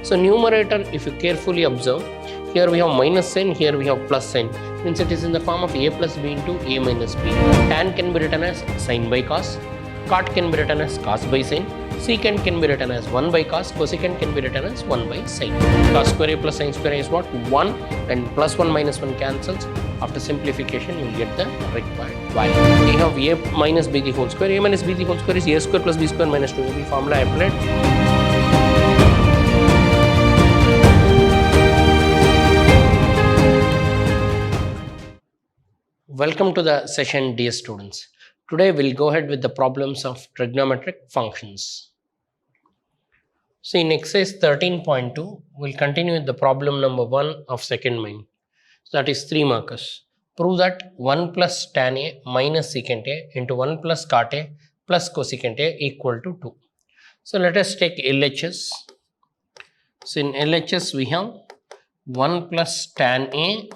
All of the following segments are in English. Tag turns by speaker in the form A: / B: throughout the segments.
A: So numerator, if you carefully observe, here we have minus sign, here we have plus sign, means it is in the form of a plus b into a minus b. Tan can be written as sin by cos, cot can be written as cos by sin, secant can be written as 1 by cos, cosecant can be written as 1 by sin. Cos square a plus sin square a is what? 1, and plus 1 minus 1 cancels. After simplification, you will get the required value. We have a minus b the whole square. A minus b the whole square is a square plus b square minus 2ab. Formula applied. Welcome to the session, dear students. Today we'll go ahead with the problems of trigonometric functions. So in exercise 13.2, we'll continue with the problem number 1 of second main. So that is 3 markers. Prove that 1 plus tan a minus secant a into 1 plus cot a plus cosecant a equal to 2. So let us take LHS. So in LHS we have 1 plus tan a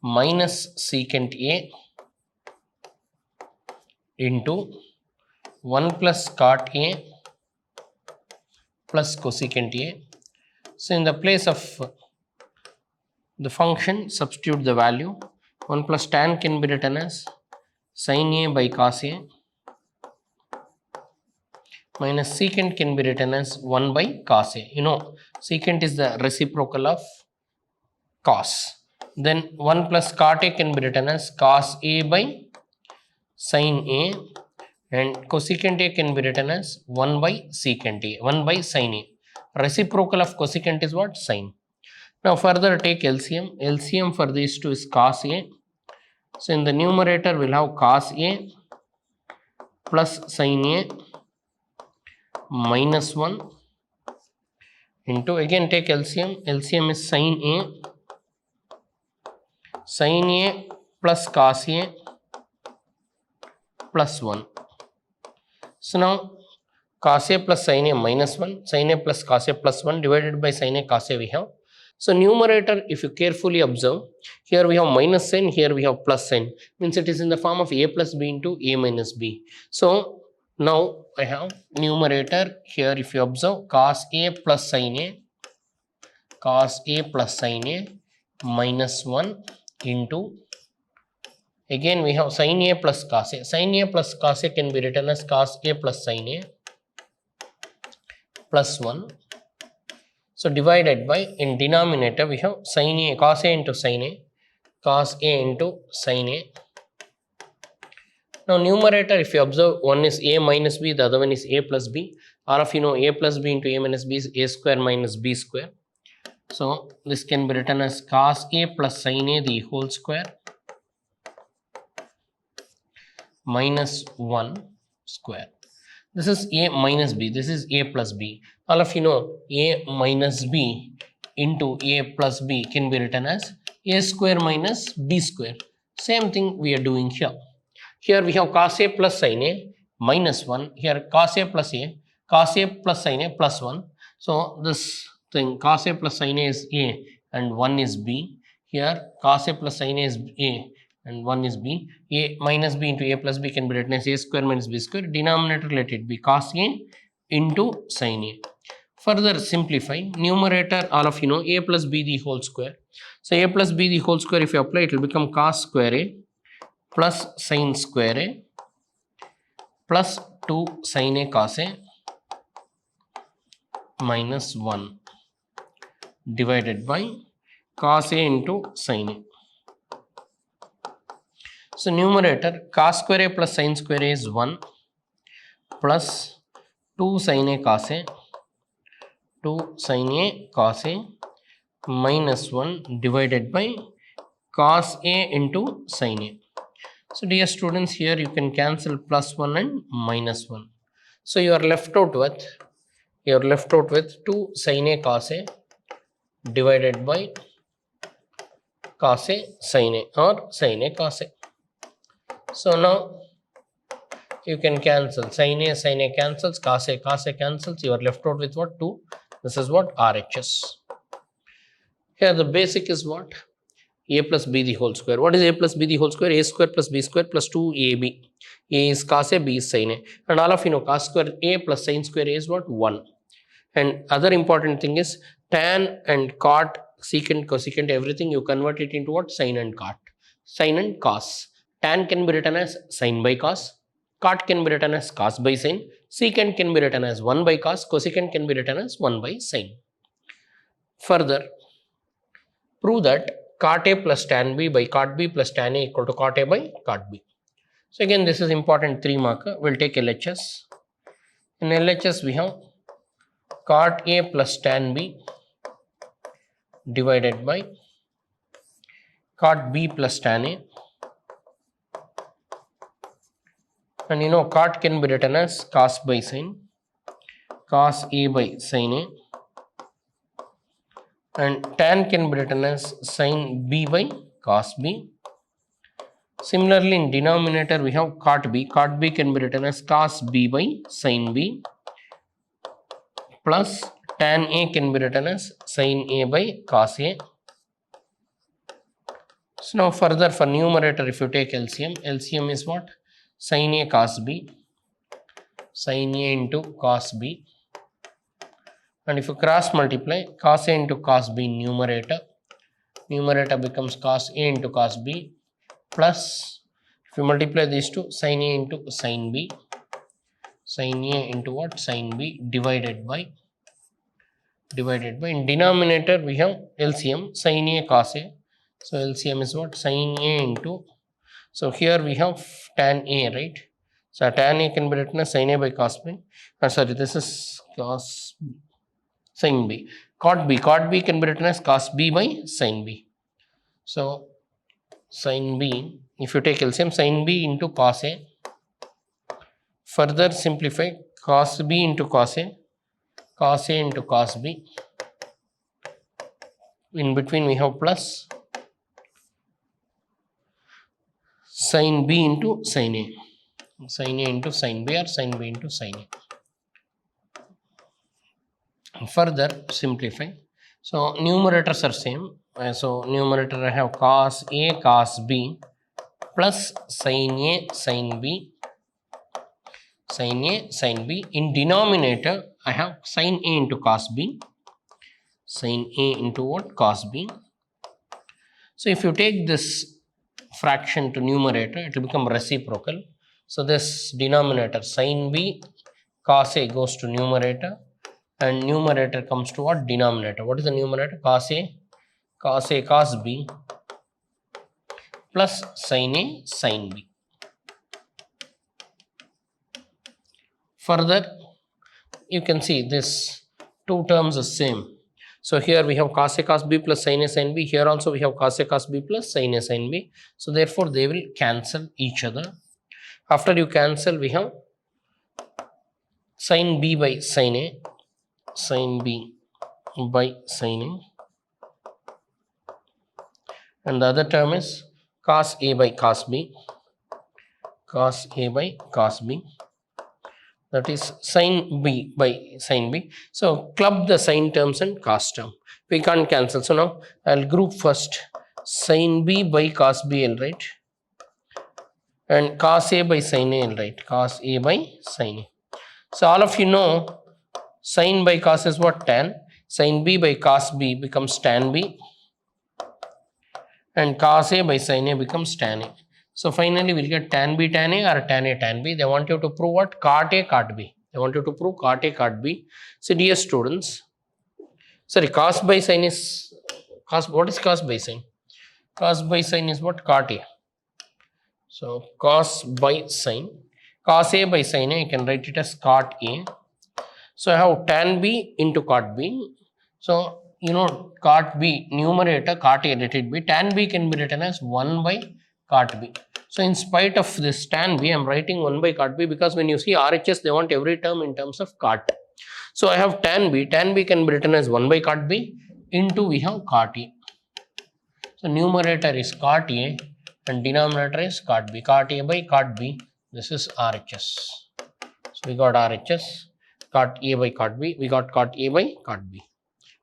A: minus secant a into 1 plus cot a plus cosecant a. So in the place of the function, substitute the value. 1 plus tan can be written as sin a by cos a minus secant can be written as 1 by cos a. You know, secant is the reciprocal of cos. Then 1 plus cot a can be written as cos a by sin a, and cosecant a can be written as 1 by secant a, 1 by sin a. Reciprocal of cosecant is what? Sin. Now further take LCM. LCM for these two is cos a. So in the numerator we'll have cos a plus sin a minus 1 into, again take LCM. LCM is sin a plus cos a plus 1. So now cos a plus sin a minus 1, sin a plus cos a plus 1 divided by sin a cos a we have. So numerator, if you carefully observe, here we have minus sign, here we have plus sign, means it is in the form of a plus b into a minus b. So now I have numerator here, if you observe, cos a plus sin a minus 1 into, again we have sin a plus cos a. Sin a plus cos a can be written as cos a plus sin a plus 1. So divided by, in denominator we have sin a, cos a into sin a, cos a into sin a. Now numerator, if you observe, one is a minus b, the other one is a plus b. All of you know a plus b into a minus b is a square minus b square. So this can be written as cos a plus sin a the whole square minus 1 square. This is a minus b, this is a plus b. All of you know a minus b into a plus b can be written as a square minus b square. Same thing we are doing here. Here we have cos a plus sin a minus 1. Here cos a plus sin a plus 1. So this thing cos a plus sin a is a and 1 is b. Here cos a plus sin a is a and 1 is b. A minus b into a plus b can be written as a square minus b square. Denominator, let it be cos a into sin a. Further simplify, numerator, all of you know a plus b the whole square. So a plus b the whole square, if you apply, it will become cos square a plus sin square a plus 2 sin a cos a minus 1 divided by cos a into sin a. So numerator, cos square a plus sin square a is 1 plus 2 sin a cos a minus 1 divided by cos a into sin a. So dear students, here you can cancel plus 1 and minus 1. So you are left out with 2 sin a cos a divided by cos a sin a or sin a cos a. So now you can cancel sin a cancels, cos a cancels. You are left out with what? 2. This is what? RHS. Here the basic is what? A plus b the whole square. What is a plus b the whole square? A square plus b square plus 2ab. A is cos a, b is sin a. And all of you know cos square a plus sin square a is what? 1. And other important thing is tan and cot, secant, cosecant, everything you convert it into what? Sine and cot. Sine and cos. Tan can be written as sine by cos. Cot can be written as cos by sine. Secant can be written as 1 by cos. Cosecant can be written as 1 by sine. Further, prove that cot A plus tan B by cot B plus tan A equal to cot A by cot B. So again, this is important 3 marker. We'll take LHS. In LHS, we have cot A plus tan B divided by cot B plus tan A. And you know, cot can be written as cos by sine, cos A by sine A. And tan can be written as sine B by cos B. Similarly, in denominator, we have cot B. Cot B can be written as cos B by sine B, plus tan A can be written as sine A by cos A. So now further for numerator, if you take LCM, LCM is what? Sine A cos B, sine A into cos B. And if you cross multiply, cos A into cos B numerator, numerator becomes cos A into cos B, plus if you multiply these two, sine A into sine B, sine A into what? Sine B divided by in denominator we have LCM sine A cos A. So LCM is what? Sine A into, so here we have tan A, right? So tan A can be written as sine A by cos B. Sorry, this is cos sine B. Cot B can be written as cos B by sine B. So sine B, if you take LCM, sine B into cos A. Further simplify, cos B into cos A into cos B. In between we have plus sine B into sine A. Sine A into sine B or sine B into sine A. Further simplify. So numerators are same. So numerator I have cos A cos B plus sine A sine B, sine A sine B. In denominator I have sine A into cos B, sine A into what? Cos B. So if you take this fraction to numerator, it will become reciprocal. So this denominator sine B cos A goes to numerator, and numerator comes to what? Denominator. What is the numerator? Cos A cos B plus sine A sine B. Further, you can see this two terms are same. So here we have cos A cos B plus sine A sine B. Here also we have cos A cos B plus sine A sine B. So therefore they will cancel each other. After you cancel, we have sine B by sine A, sine B by sine A. And the other term is cos A by cos B, cos A by cos B. That is sine B by sine B. So club the sine terms and cos term. We can't cancel. So now I'll group first sine B by cos B, I'll write. And cos A by sine A, I'll write. Cos A by sine A. So all of you know sine by cos is what? Tan. Sine B by cos B becomes tan B. And cos A by sin A becomes tan A. So finally we'll get tan B tan A or tan A tan B. They want you to prove what? Cot A cot B. They want you to prove cot A cot B. So dear students, sorry, cos by sin is, what is cos by sin? Cos by sin is what? Cot A. So cos by sin, cos A by sin A, you can write it as cot A. So I have tan B into cot B. So you know cot B, numerator cot A, let it be. Tan B can be written as 1 by cot B. So in spite of this tan B, I am writing 1 by cot B because when you see RHS, they want every term in terms of cot. So I have tan B can be written as 1 by cot B into we have cot A. So numerator is cot A and denominator is cot B. Cot A by cot B, this is RHS. So we got RHS, cot A by cot B, we got cot A by cot B.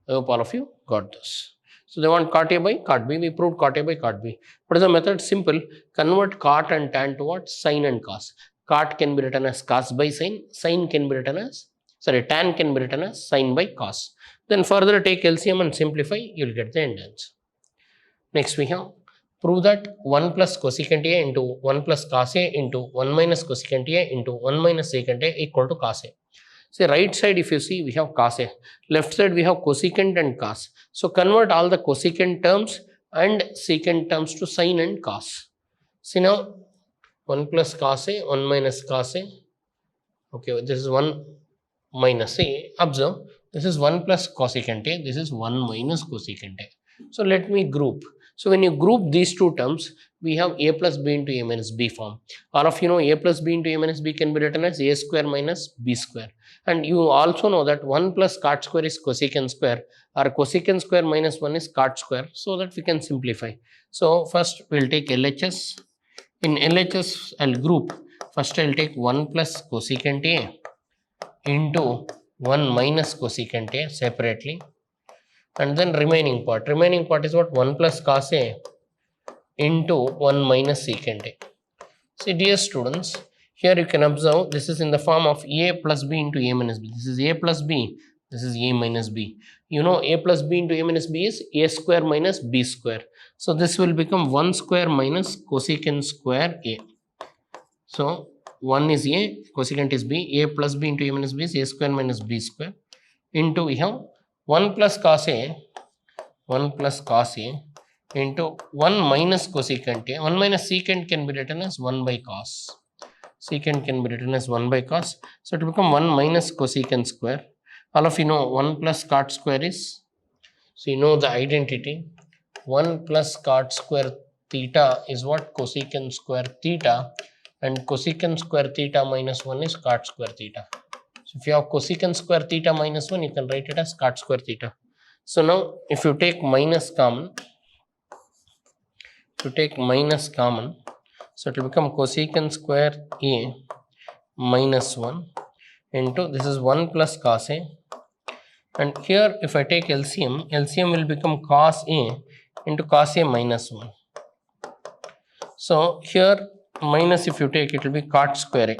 A: I hope all of you got this. So they want cot A by cot B. We proved cot A by cot B. What is the method? Simple. Convert cot and tan to what? Sine and cos. Cot can be written as cos by sine. Sine can be written as sorry, tan can be written as sine by cos. Then further take LCM and simplify, you will get the end answer. Next we have, prove that 1 plus cosecant A into 1 plus cos A into 1 minus cosecant A into 1 minus secant A equal to cos A. See, right side if you see, we have cos A. Left side we have cosecant and cos. So convert all the cosecant terms and secant terms to sine and cos. See now, 1 plus cos A, 1 minus cos A. Okay, this is 1 minus A. Observe, this is 1 plus cosecant A, this is 1 minus cosecant A. So let me group. So when you group these two terms, we have A plus B into A minus B form. All of you know A plus B into A minus B can be written as A square minus B square. And you also know that 1 plus cot square is cosecant square, or cosecant square minus 1 is cot square, so that we can simplify. So first we will take LHS. In LHS, I'll group. First I'll take 1 plus cosecant A into 1 minus cosecant A separately. And then remaining part is what? 1 plus cos A into 1 minus secant A. See, dear students, here you can observe this is in the form of A plus B into A minus B. This is A plus B, this is A minus B. You know A plus B into A minus B is A square minus B square. So this will become 1 square minus cosecant square A. So 1 is A, cosecant is B, A plus B into A minus B is A square minus B square, into we have 1 plus cos A, 1 plus cos A into 1 minus cosecant A. 1 minus secant can be written as 1 by cos. Secant can be written as 1 by cos. So it will become 1 minus cosecant square. All of you know 1 plus cot square is, so you know the identity. 1 plus cot square theta is what? Cosecant square theta, and cosecant square theta minus 1 is cot square theta. So if you have cosecant square theta minus 1, you can write it as cot square theta. So now if you take minus common, so it will become cosecant square A minus 1 into, this is 1 plus cos A, and here if I take LCM will become cos A into cos A minus 1. So here minus, if you take, it will be cot square A.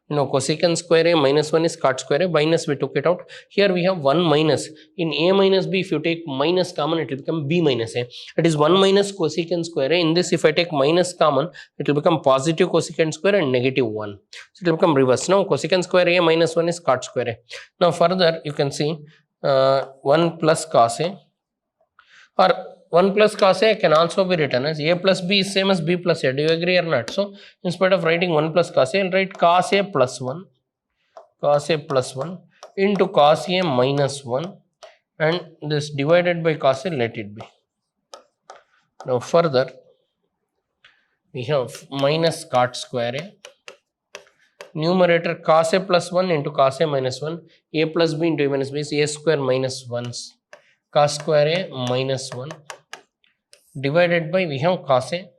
A: You know, cosecant square A minus 1 is cot square A, minus we took it out. Here we have 1 minus. In A minus B, if you take minus common, it will become B minus A. It is 1 minus cosecant square A. In this, if I take minus common, it will become positive cosecant square and negative 1. So it will become reverse. Now cosecant square A minus 1 is cot square A. Now further, you can see 1 plus cos A, or 1 plus cos A can also be written as A plus B is same as B plus A. Do you agree or not? So instead of writing 1 plus cos A, I'll write cos A plus 1, into cos A minus 1, and this divided by cos A, let it be. Now further, we have minus cot square A. Numerator cos A plus 1 into cos A minus 1. A plus B into A minus B is A square minus 1 cos square A minus 1, divided by, we have cos A.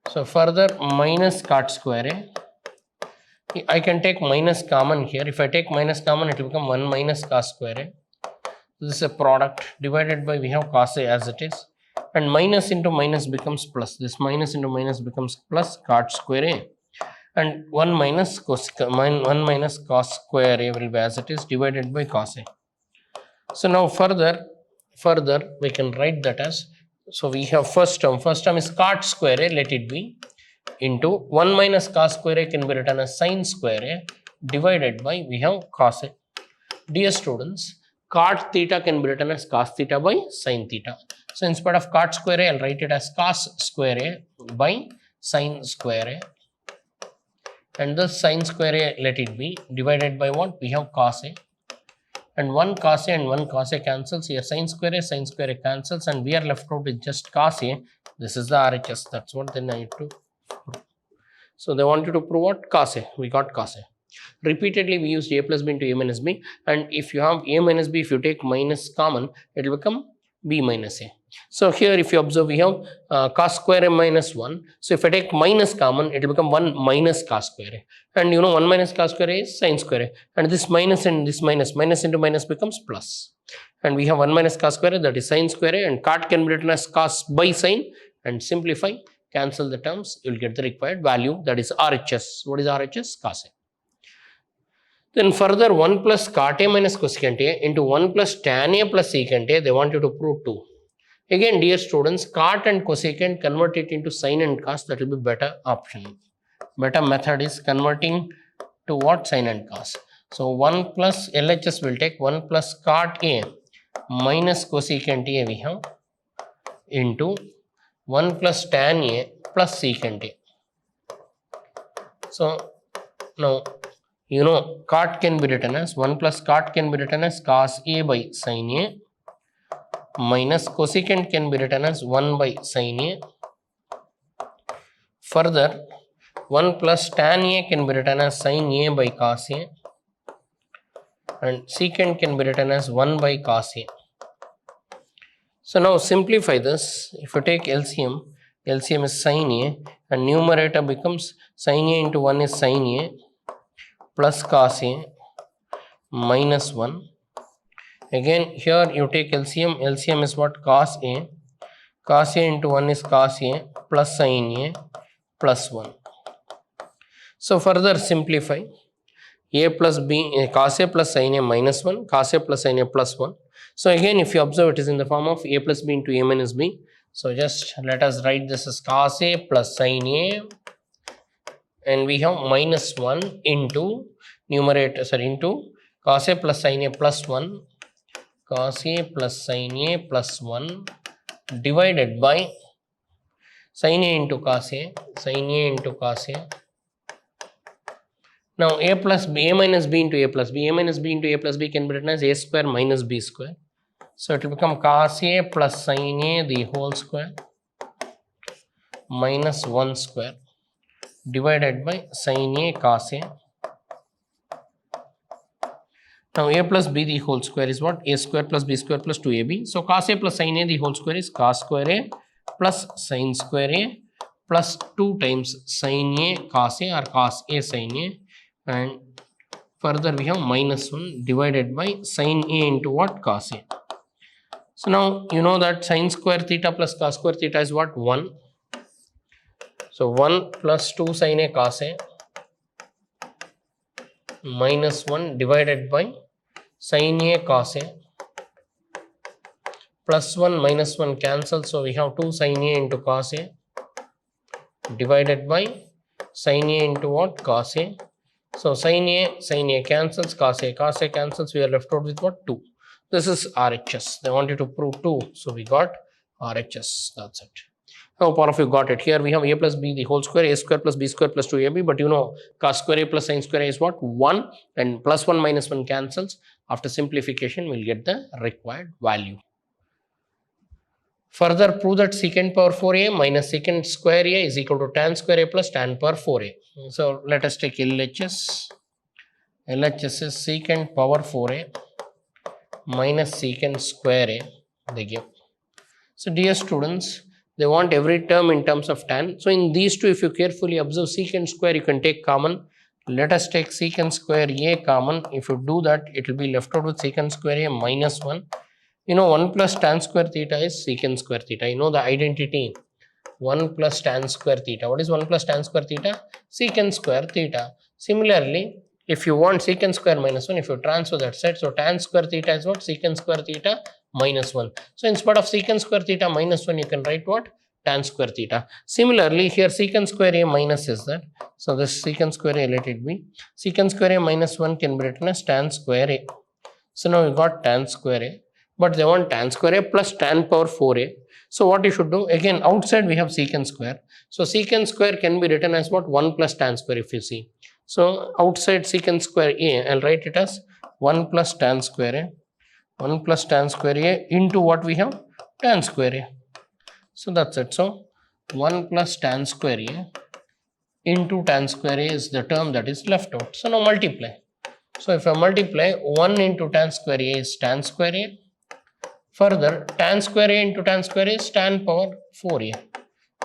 A: So further minus cot square A. I can take minus common here. If I take minus common, it will become 1 minus cos square A. This is a product, divided by, we have cos A as it is, and minus into minus becomes plus. This minus into minus becomes plus cot square A, and 1 minus cos square A will be as it is, divided by cos A. So now further we can write that as, so we have first term is cot square A, let it be, into 1 minus cos square A can be written as sine square A, divided by, we have cos A. Dear students, cot theta can be written as cos theta by sine theta. So instead of cot square A, I'll write it as cos square A by sine square A, and this sine square A, let it be, divided by what? We have cos A, and 1 cos A and 1 cos A cancels. Here sine square A cancels, and we are left out with just cos A. This is the RHS. That's what they need to prove. So they want you to prove what? Cos A. We got cos A. Repeatedly we used A plus B into A minus B, and if you have A minus B, if you take minus common, it will become B minus A. So here if you observe, we have cos square A minus 1. So if I take minus common, it will become 1 minus cos square A. And you know 1 minus cos square A is sine square A. And this minus and this minus into minus becomes plus. And we have 1 minus cos square A, that is sine square A, and cot can be written as cos by sine, and simplify, cancel the terms, you will get the required value, that is RHS. What is RHS? Cos A. Then further 1 plus cot A minus cosecant A into 1 plus tan A plus secant A, they want you to prove 2. Again, dear students, cot and cosecant, convert it into sin and cos, that will be better option. Better method is converting to what? Sin and cos. So 1 plus LHS will take 1 plus cot A minus cosecant A we have into 1 plus tan A plus secant A. So now you know cot can be written as 1 plus cot can be written as cos A by sin A minus cosecant can be written as 1 by sin A. Further 1 plus tan A can be written as sin A by cos A and secant can be written as 1 by cos A. So now simplify this. If you take LCM, LCM is sin A and numerator becomes sin A into 1 is sin A plus cos A minus 1. Again here you take LCM, LCM is what? Cos A. Cos A into 1 is cos A plus sin A plus 1. So further simplify. A plus B, cos A plus sin A minus 1, cos A plus sin A plus 1. So again, if you observe, it is in the form of A plus B into A minus B. So just let us write this as cos A plus sin A, and we have minus 1 into numerator, into cos A plus sin A plus 1, cos A plus sin A plus 1 divided by sin A into cos A, sin A into cos A. Now A plus B, A minus B into A plus B, A minus B into A plus B can be written as A square minus B square. So it will become cos A plus sin A the whole square minus 1 square divided by sin A cos A. Now A plus B the whole square is what? A square plus B square plus 2AB. So cos A plus sin A the whole square is cos square A plus sin square A plus 2 times sin A cos A or cos A sin A, and further we have minus 1 divided by sin A into what? Cos A. So now you know that sin square theta plus cos square theta is what? 1. So 1 plus 2 sin A cos A minus 1 divided by sin A cos A plus 1 minus 1 cancel. So we have 2 sin A into cos A divided by sin A into what? Cos A. So sin A cancels, cos A cancels, we are left out with what? 2. This is RHS. They want you to prove 2. So we got RHS. That's it. I hope all of you got it. Here we have A plus B the whole square, A square plus B square plus 2AB. But you know cos square A plus sin square A is what? 1, and plus 1 minus 1 cancels. After simplification, we'll get the required value. Further prove that secant power 4A minus secant square A is equal to tan square A plus tan power 4A. So let us take LHS. LHS is secant power 4A minus secant square A, they give. So dear students, they want every term in terms of tan. So in these two, if you carefully observe secant square, you can take common. Let us take secant square A common. If you do that, it will be left out with secant square A minus 1. You know 1 plus tan square theta is secant square theta. You know the identity. 1 plus tan square theta. What is 1 plus tan square theta? Secant square theta. Similarly, if you want secant square minus 1, if you transfer that side, so tan square theta is what? Secant square theta minus 1. So instead of secant square theta minus 1, you can write what? Tan square theta. Similarly, here secant square A minus is that. So this secant square A, let it be. Secant square A minus 1 can be written as tan square A. So now we got tan square A. But they want tan square A plus tan power 4A. So what you should do? Again, outside we have secant square. So secant square can be written as what? 1 plus tan square if you see. So outside secant square A, I'll write it as 1 plus tan square A. 1 plus tan square A into what we have? Tan square A. So that's it. So 1 plus tan square A into tan square A is the term that is left out. So now multiply. So if I multiply, 1 into tan square A is tan square A. Further, tan square A into tan square A is tan power 4A.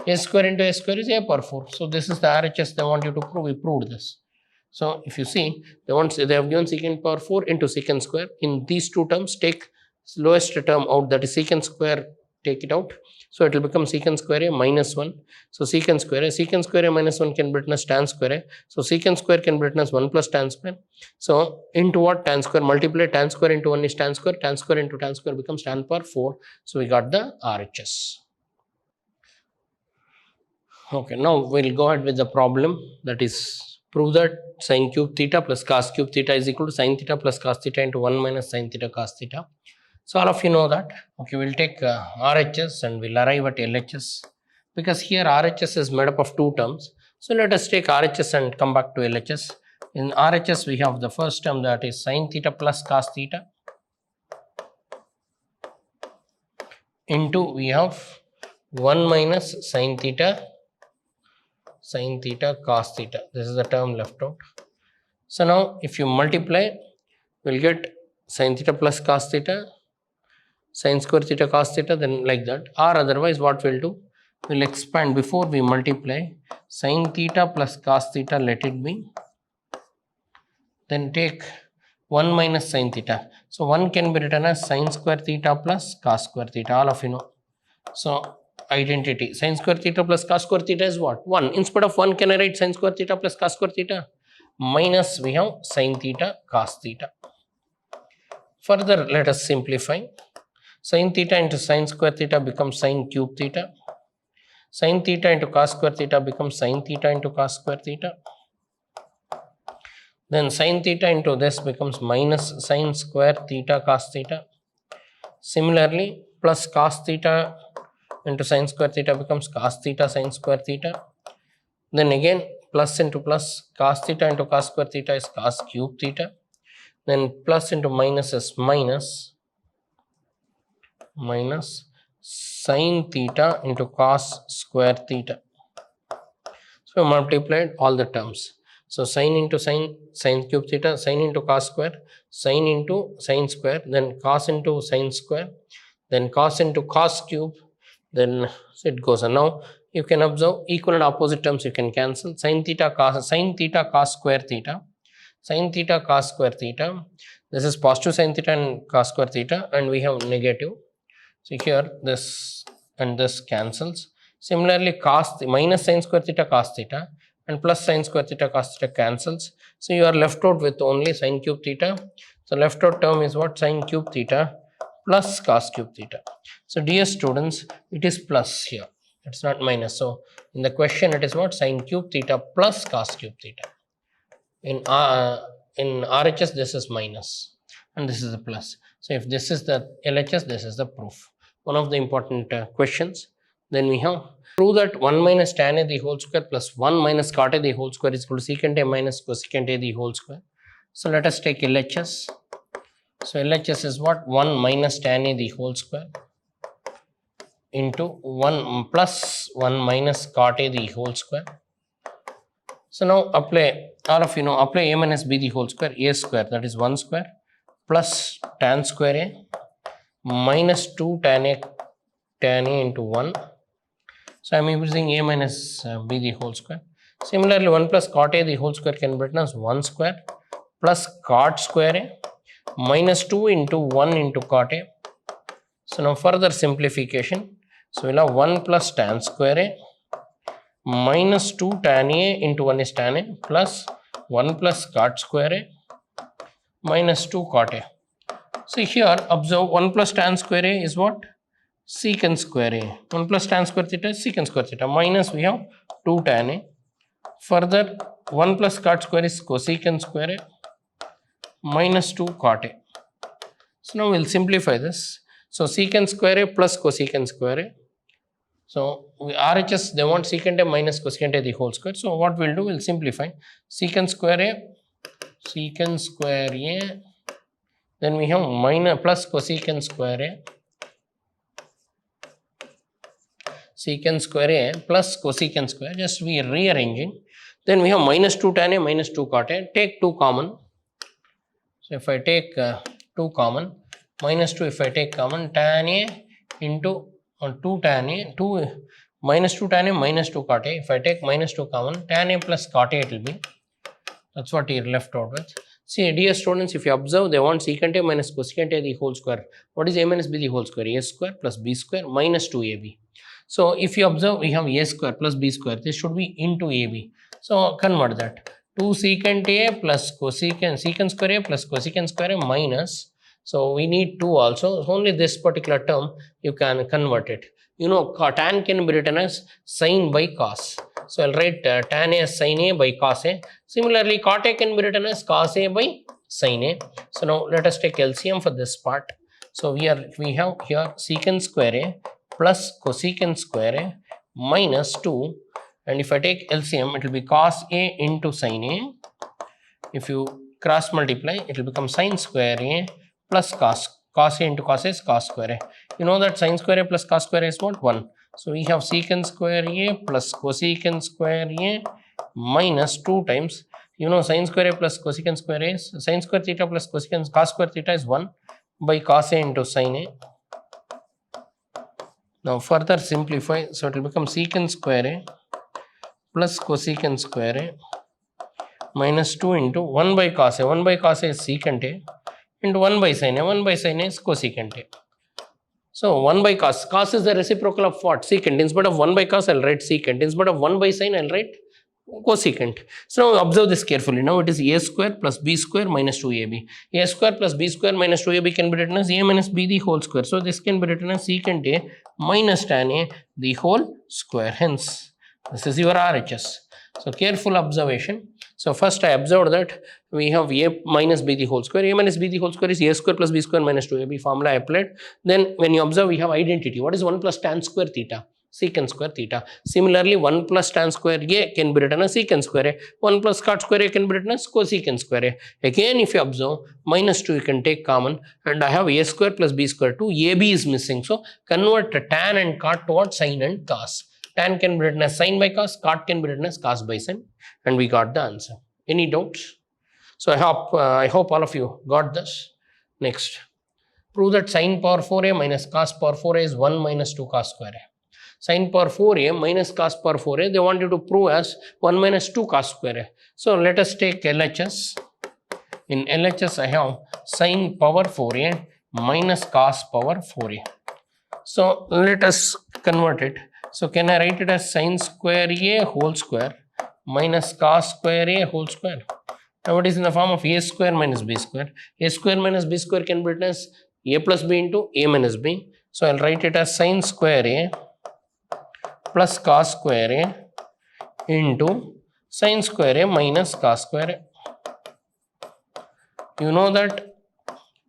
A: A square into A square is A power 4. So this is the RHS they want you to prove. We proved this. So if you see, they have given secant power 4 into secant square. In these two terms, take lowest term out, that is secant square take it out. So it will become secant square A minus 1. So secant square A minus 1 can be written as tan square A. So secant square can be written as 1 plus tan square. So into what? Tan square, multiply tan square into 1 is tan square into tan square becomes tan power 4. So we got the RHS. Okay, now we'll go ahead with the problem, that is prove that sin cube theta plus cos cube theta is equal to sin theta plus cos theta into 1 minus sin theta cos theta. So all of you know that. Okay, we'll take RHS and we'll arrive at LHS, because here RHS is made up of two terms. So let us take RHS and come back to LHS. In RHS we have the first term, that is sin theta plus cos theta, into we have 1 minus sin theta cos theta. This is the term left out. So now if you multiply, we'll get sin theta plus cos theta, sin square theta cos theta, then like that. Or otherwise what we'll do, we'll expand before we multiply. Sin theta plus cos theta, let it be, then take 1 minus sin theta. So 1 can be written as sin square theta plus cos square theta, all of you know. So identity, sin square theta plus cos square theta is what? 1. Instead of 1, can I write sin square theta plus cos square theta? Minus we have sin theta cos theta. Further, let us simplify. Sin theta into sin square theta becomes sin cube theta. Sin theta into cos square theta becomes sin theta into cos square theta. Then sin theta into this becomes minus sin square theta cos theta. Similarly, plus cos theta into sin square theta becomes cos theta sin square theta. Then again plus into plus, cos theta into cos square theta is cos cube theta. Then plus into minus is minus sin theta into cos square theta. So we multiplied all the terms. So sin into sin cube theta, sin into cos square, sin into sin square, then cos into sin square, then cos into cos cube, then it goes on. Now you can observe equal and opposite terms you can cancel. Sin theta cos square theta, sin theta cos square theta. This is positive sin theta and cos square theta, and we have negative. So here this and this cancels. Similarly, minus sin square theta cos theta and plus sin square theta cos theta cancels. So you are left out with only sin cube theta. So left out term is what? Sin cube theta plus cos cube theta. So dear students, it is plus here. It's not minus. So in the question it is what? Sin cube theta plus cos cube theta. In RHS this is minus and this is a plus. So if this is the LHS, this is the proof. One of the important questions. Then we have prove that 1 minus tan A the whole square plus 1 minus cot A the whole square is equal to secant A minus cosecant A the whole square. So let us take LHS. So LHS is what? 1 minus tan A the whole square into 1 plus 1 minus cot A the whole square. So now apply, all of you know, apply A minus B the whole square, A square, that is 1 square plus tan square A minus 2 tan A into 1. So I am using A minus B the whole square. Similarly, 1 plus cot A the whole square can be written as 1 square plus cot square A minus 2 into 1 into cot A. So now further simplification. So we'll have 1 plus tan square A minus 2 tan A into 1 is tan A plus 1 plus cot square A minus 2 cot A. So here observe 1 plus tan square A is what? Secant square A. 1 plus tan square theta is secant square theta minus we have 2 tan A. Further 1 plus cot square is cosecant square A minus 2 cot A. So now we'll simplify this. So secant square A plus cosecant square A. So RHS they want secant A minus cosecant A the whole square. So what we'll do, we'll simplify secant square A, then we have minus plus cosecant square A, secant square A plus cosecant square, just we are rearranging. Then we have minus 2 tan A minus 2 cot A, take 2 common. So if I take 2 common, minus 2 if I take common, tan A into 2 tan A, minus 2 tan A minus 2 cot A. If I take minus 2 common, tan A plus cot A it will be. That's what you're left out with. See, dear students, if you observe, they want secant A minus cosecant A the whole square. What is A minus B the whole square? A square plus B square minus 2AB. So, if you observe, we have A square plus B square. This should be into AB. So, convert that. 2 secant A plus secant square A plus cosecant square A minus. So, we need 2 also. Only this particular term you can convert it. You know, tan can be written as sin by cos. So, I'll write tan A as sin A by cos A. Similarly, cot A can be written as cos A by sin A. So, now let us take LCM for this part. So, we have here secant square A plus cosecant square A minus 2, and if I take LCM, it will be cos A into sin A. If you cross multiply, it will become sin square A plus cos A into cos A is cos square A. You know that sin square A plus cos square A is what? 1. So, we have secant square A plus cosecant square A minus 2 times, you know, sin square A plus cosecant square A is sin square theta plus cosecant cos square theta is 1 by cos A into sin A. Now, further simplify, so it will become secant square A plus cosecant square A minus 2 into 1 by cos A. 1 by cos A is secant A into 1 by sin A. 1 by sin A is cosecant A. So, 1 by cos. Cos is the reciprocal of what? Secant. Instead of 1 by cos, I will write secant. Instead of 1 by sin, I will write cosecant. So, now observe this carefully. Now, it is A square plus B square minus 2AB. A square plus B square minus 2AB can be written as A minus B the whole square. So, this can be written as secant A minus tan A the whole square. Hence, this is your RHS. So, careful observation. So, first I observed that we have A minus B the whole square. A minus B the whole square is A square plus B square minus 2AB. Formula I applied. Then, when you observe, we have identity. What is 1 plus tan square theta? Secant square theta. Similarly, 1 plus tan square A can be written as secant square A. 1 plus cot square A can be written as cosecant square A. Again, if you observe, minus 2 you can take common, and I have A square plus B square 2. AB is missing. So, convert tan and cot towards sin and cos. Tan can be written as sin by cos, cot can be written as cos by sin, and we got the answer. Any doubts? So, I hope all of you got this. Next, prove that sin power 4a minus cos power 4a is 1 minus 2 cos square a. Sin power 4a minus cos power 4a, they want you to prove as 1 minus 2 cos square a. So, let us take LHS. In LHS, I have sin power 4a minus cos power 4a. So, let us convert it. So, can I write it as sin square a whole square minus cos square a whole square? Now, it is in the form of a square minus b square. A square minus b square can be written as a plus b into a minus b. So, I will write it as sin square a plus cos square a into sin square a minus cos square a. You know that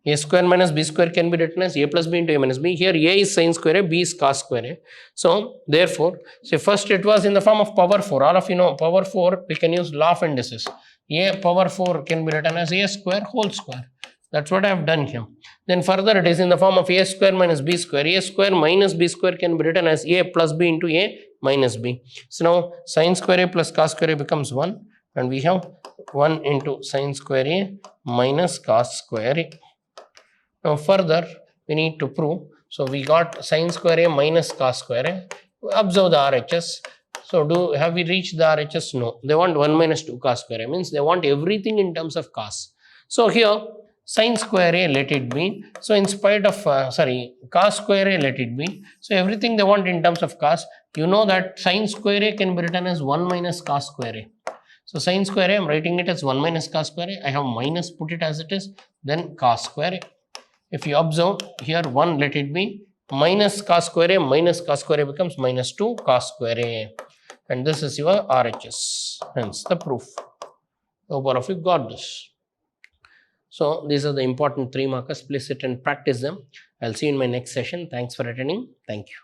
A: a square minus b square can be written as a plus b into a minus b. Here a is sin square a, b is cos square a. So, therefore, say first it was in the form of power 4. All of you know power 4, we can use law of indices. A power 4 can be written as a square whole square. That's what I have done here. Then further it is in the form of a square minus b square. A square minus b square can be written as a plus b into a minus b. So, now sin square a plus cos square a becomes 1, and we have 1 into sin square a minus cos square a. Now, further we need to prove. So, we got sin square a minus cos square a. Observe the RHS. So, have we reached the RHS? No. They want 1 minus 2 cos square a, means they want everything in terms of cos. So, here sin square a let it be. So, in spite of cos square a let it be. So, everything they want in terms of cos. You know that sin square a can be written as 1 minus cos square a. So, sin square a, I am writing it as 1 minus cos square a. I have minus, put it as it is, then cos square a. If you observe here 1 let it be, minus cos square a minus cos square a becomes minus 2 cos square a, and this is your RHS, hence the proof. Hope all of you got this. So, these are the important 3 markers. Please sit and practice them. I will see you in my next session. Thanks for attending. Thank you.